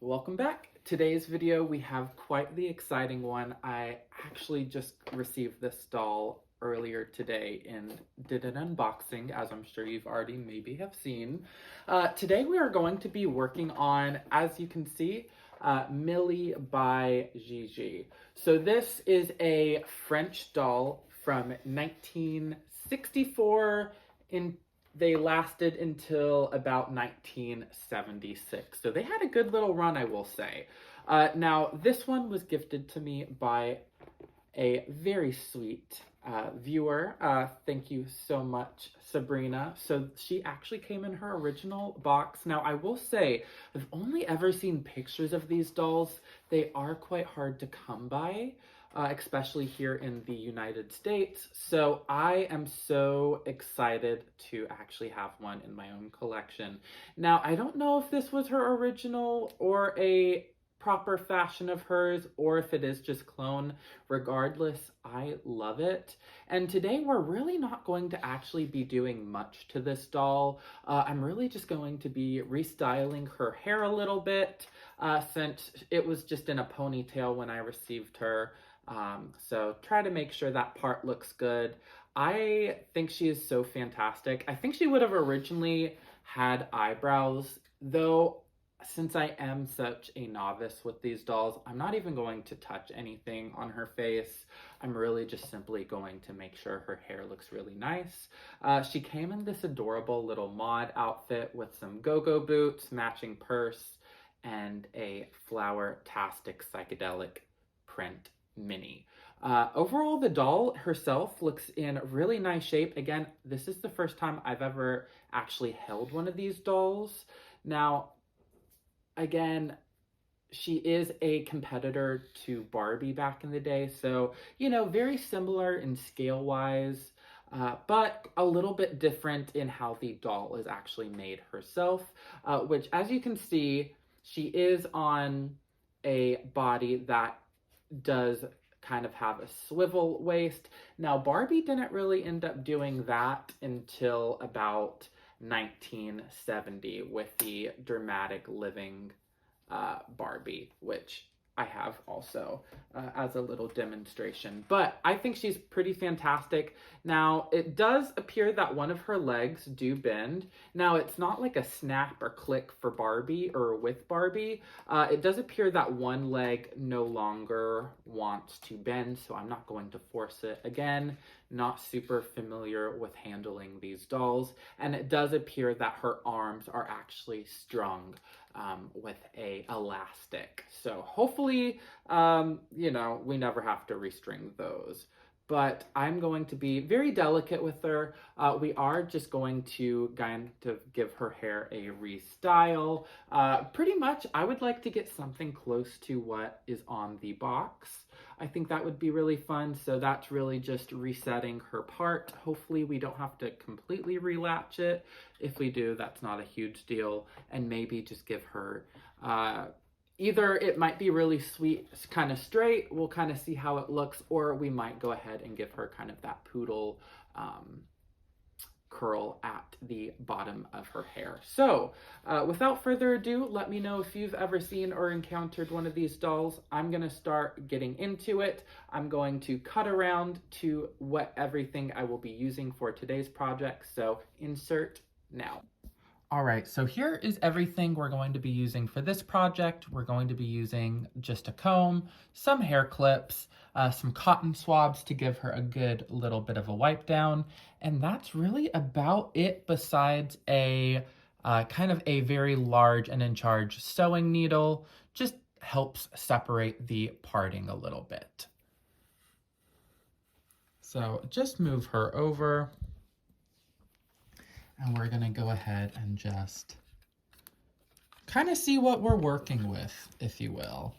Welcome back. Today's video, we have quite the exciting one. I actually just received this doll earlier today and did an unboxing, as I'm sure you've already maybe have seen. Today we are going to be working on, as you can see, Mily by Gigi. So this is a French doll from 1964 they lasted until about 1976. So they had a good little run, I will say. Now, this one was gifted to me by a very sweet viewer. Thank you so much, Sabrina. So she actually came in her original box. Now, I will say, I've only ever seen pictures of these dolls. They are quite hard to come by. Especially here in the United States. So I am so excited to actually have one in my own collection. Now, I don't know if this was her original or a proper fashion of hers, or if it is just clone. Regardless, I love it. And today we're really not going to actually be doing much to this doll. I'm really just going to be restyling her hair a little bit, since it was just in a ponytail when I received her. So try to make sure that part looks good. I think she is so fantastic. I think she would have originally had eyebrows, though since I am such a novice with these dolls, I'm not even going to touch anything on her face. I'm really just simply going to make sure her hair looks really nice. She came in this adorable little mod outfit with some go-go boots, matching purse, and a flower-tastic psychedelic print mini. Overall, the doll herself looks in really nice shape. Again, this is the first time I've ever actually held one of these dolls. Now, again, she is a competitor to Barbie back in the day, so, you know, very similar in scale-wise, but a little bit different in how the doll is actually made herself, which, as you can see, she is on a body that does kind of have a swivel waist. Now, Barbie didn't really end up doing that until about 1970 with the Dramatic Living Barbie, which I have also as a little demonstration. But I think she's pretty fantastic. Now, it does appear that one of her legs do bend. Now, it's not like a snap or click for Barbie or with Barbie. It does appear that one leg no longer wants to bend, so I'm not going to force it. Again, not super familiar with handling these dolls. And it does appear that her arms are actually strung with a elastic. So hopefully, you know, we never have to restring those. But I'm going to be very delicate with her. We are just going to kind of give her hair a restyle. Pretty much, I would like to get something close to what is on the box. I think that would be really fun. So that's really just resetting her part. Hopefully we don't have to completely relatch it. If we do, that's not a huge deal. And maybe just give her, either it might be really sweet, kind of straight, we'll kind of see how it looks, or we might go ahead and give her kind of that poodle curl at the bottom of her hair. So without further ado, let me know if you've ever seen or encountered one of these dolls. I'm gonna start getting into it. I'm going to cut around to what everything I will be using for today's project. So insert now. All right, so here is everything we're going to be using for this project. We're going to be using just a comb, some hair clips, some cotton swabs to give her a good little bit of a wipe down. And that's really about it, besides a kind of a very large and in charge sewing needle. Just helps separate the parting a little bit. So just move her over. And we're gonna go ahead and just kind of see what we're working with, if you will.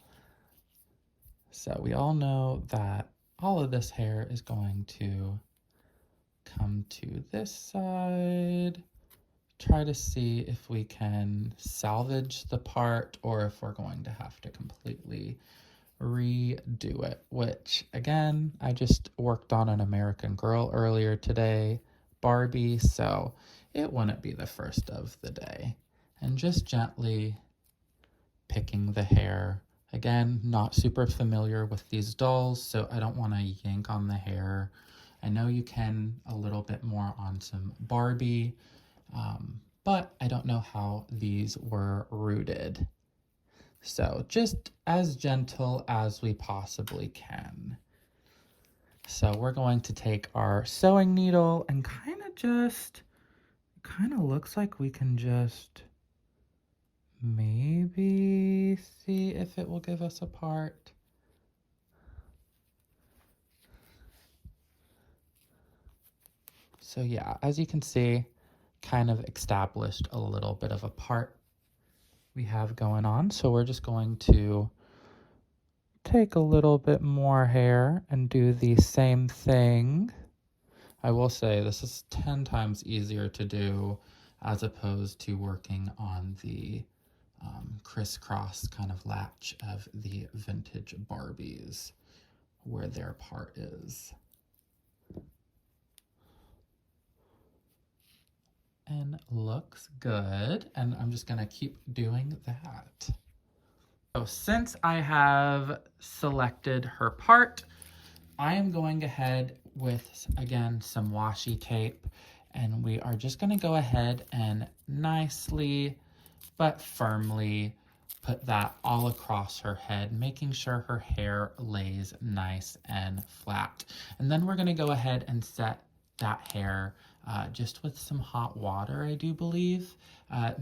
So we all know that all of this hair is going to come to this side. Try to see if we can salvage the part or if we're going to have to completely redo it, which again, I just worked on an American Girl earlier today, Barbie, so it wouldn't be the first of the day. And just gently picking the hair. Again, not super familiar with these dolls, so I don't want to yank on the hair. I know you can a little bit more on some Barbie, but I don't know how these were rooted. So just as gentle as we possibly can. So we're going to take our sewing needle and kind of looks like we can just maybe see if it will give us a part. So yeah, as you can see, kind of established a little bit of a part we have going on. So we're just going to take a little bit more hair and do the same thing. I will say this is 10 times easier to do as opposed to working on the crisscross kind of latch of the vintage Barbies where their part is. And looks good. And I'm just gonna keep doing that. So since I have selected her part, I am going ahead with, again, some washi tape, and we are just gonna go ahead and nicely but firmly put that all across her head, making sure her hair lays nice and flat. And then we're gonna go ahead and set that hair just with some hot water, I do believe.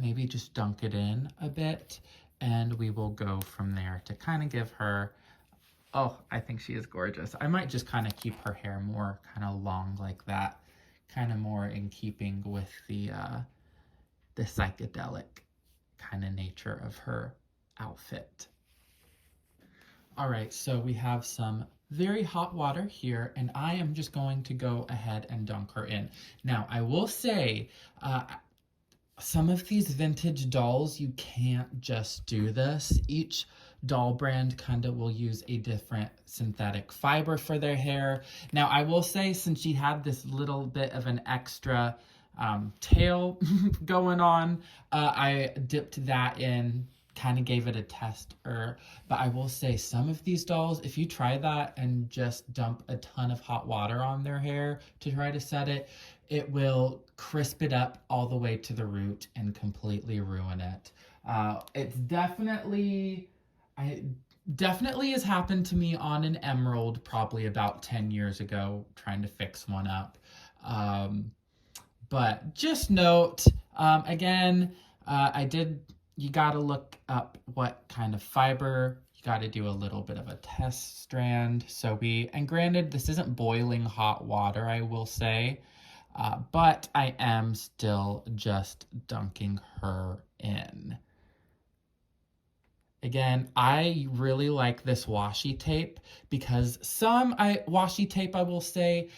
Maybe just dunk it in a bit, and we will go from there to kind of give her, oh, I think she is gorgeous. I might just kind of keep her hair more kind of long like that, kind of more in keeping with the psychedelic kind of nature of her outfit. All right, so we have some very hot water here, and I am just going to go ahead and dunk her in. Now, I will say, some of these vintage dolls, you can't just do this. Each doll brand kind of will use a different synthetic fiber for their hair. Now, I will say, since she had this little bit of an extra tail going on, I dipped that in, kind of gave it a test. But I will say, some of these dolls, if you try that and just dump a ton of hot water on their hair to try to set it, it will crisp it up all the way to the root and completely ruin it. It's definitely has happened to me on an emerald probably about 10 years ago, trying to fix one up. But just note, again, you gotta look up what kind of fiber. You gotta do a little bit of a test strand. And granted, this isn't boiling hot water, I will say, but I am still just dunking her in. Again, I really like this washi tape because washi tape, I will say,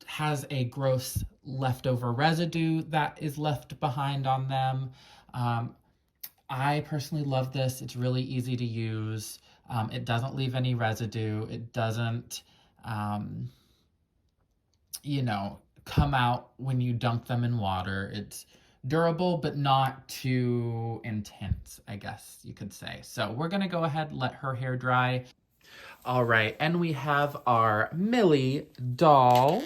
has a gross leftover residue that is left behind on them. I personally love this. It's really easy to use. It doesn't leave any residue. It doesn't, come out when you dunk them in water. It's durable, but not too intense, I guess you could say. So we're gonna go ahead and let her hair dry. All right, and we have our Mily doll.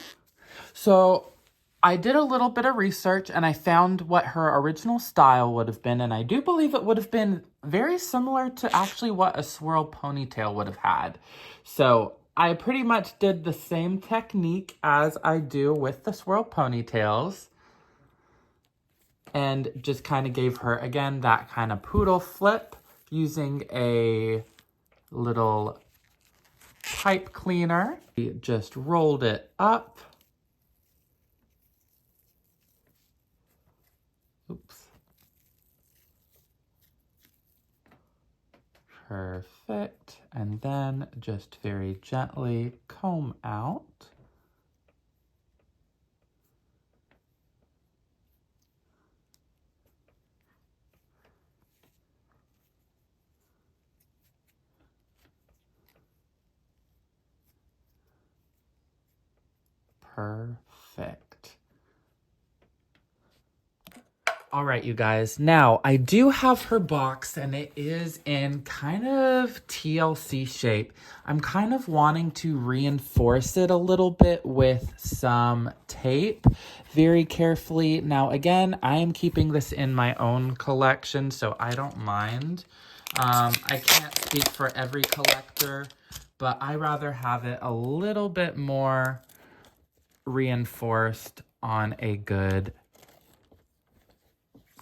So I did a little bit of research and I found what her original style would have been, and I do believe it would have been very similar to actually what a swirl ponytail would have had. So I pretty much did the same technique as I do with the swirl ponytails and just kind of gave her, again, that kind of poodle flip using a little pipe cleaner. We just rolled it up. Oops. Perfect. And then just very gently comb out. Perfect. All right, you guys. Now, I do have her box, and it is in kind of TLC shape. I'm kind of wanting to reinforce it a little bit with some tape very carefully. Now, again, I am keeping this in my own collection, so I don't mind. I can't speak for every collector, but I rather have it a little bit more reinforced on a good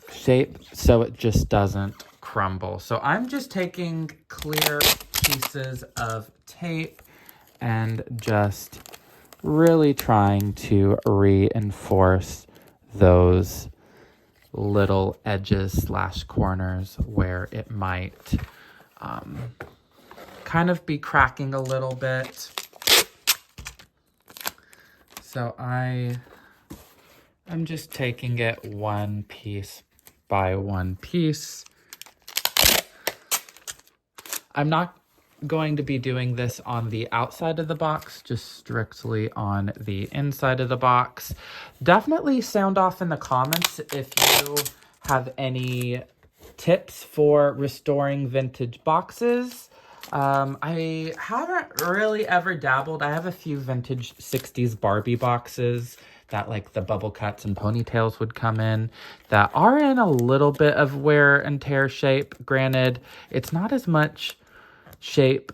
shape so it just doesn't crumble. So I'm just taking clear pieces of tape and just really trying to reinforce those little edges slash corners where it might kind of be cracking a little bit. So I'm just taking it one piece by one piece. I'm not going to be doing this on the outside of the box, just strictly on the inside of the box. Definitely sound off in the comments if you have any tips for restoring vintage boxes. I haven't really ever dabbled. I have a few vintage 60s Barbie boxes that like the bubble cuts and ponytails would come in that are in a little bit of wear and tear shape. Granted, it's not as much shape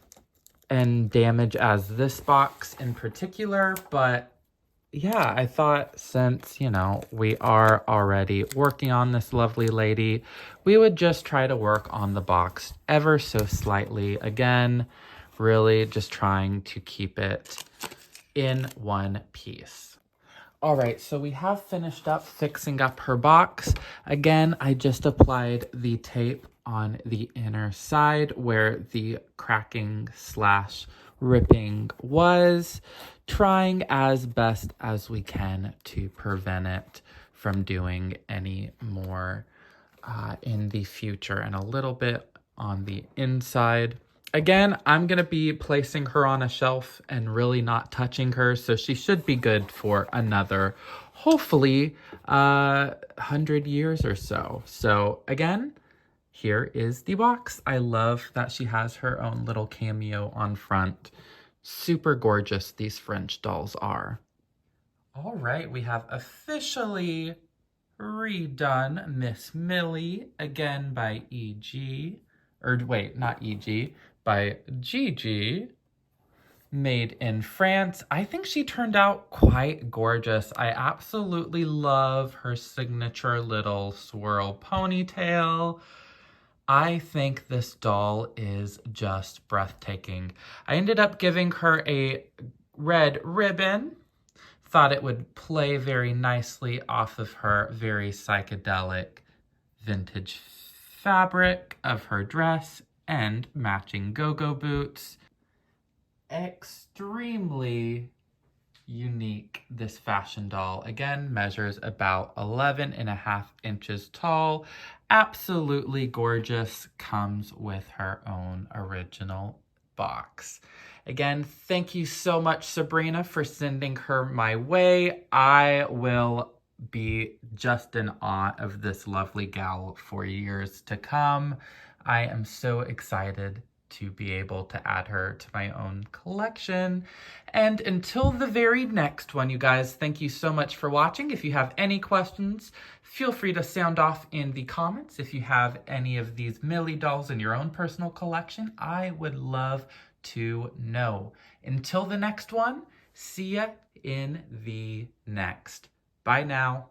and damage as this box in particular, but yeah, I thought since, you know, we are already working on this lovely lady, we would just try to work on the box ever so slightly. Again, really just trying to keep it in one piece. All right, so we have finished up fixing up her box. Again, I just applied the tape on the inner side where the cracking slash ripping was, trying as best as we can to prevent it from doing any more in the future, and a little bit on the inside. Again, I'm going to be placing her on a shelf and really not touching her, so she should be good for another, hopefully, 100 years or so. So again, here is the box. I love that she has her own little cameo on front. Super gorgeous these French dolls are. All right, we have officially redone Miss Millie, again by E.G. Or wait, not E.G., by Gigi, made in France. I think she turned out quite gorgeous. I absolutely love her signature little swirl ponytail. I think this doll is just breathtaking. I ended up giving her a red ribbon. Thought it would play very nicely off of her very psychedelic vintage fabric of her dress and matching go-go boots. Extremely unique, this fashion doll. Again, measures about 11.5 inches tall. Absolutely gorgeous. Comes with her own original box. Again, thank you so much, Sabrina, for sending her my way. I will be just in awe of this lovely gal for years to come. I am so excited to be able to add her to my own collection. And until the very next one, you guys, thank you so much for watching. If you have any questions, feel free to sound off in the comments. If you have any of these Mily dolls in your own personal collection, I would love to know. Until the next one, see ya in the next. Bye now.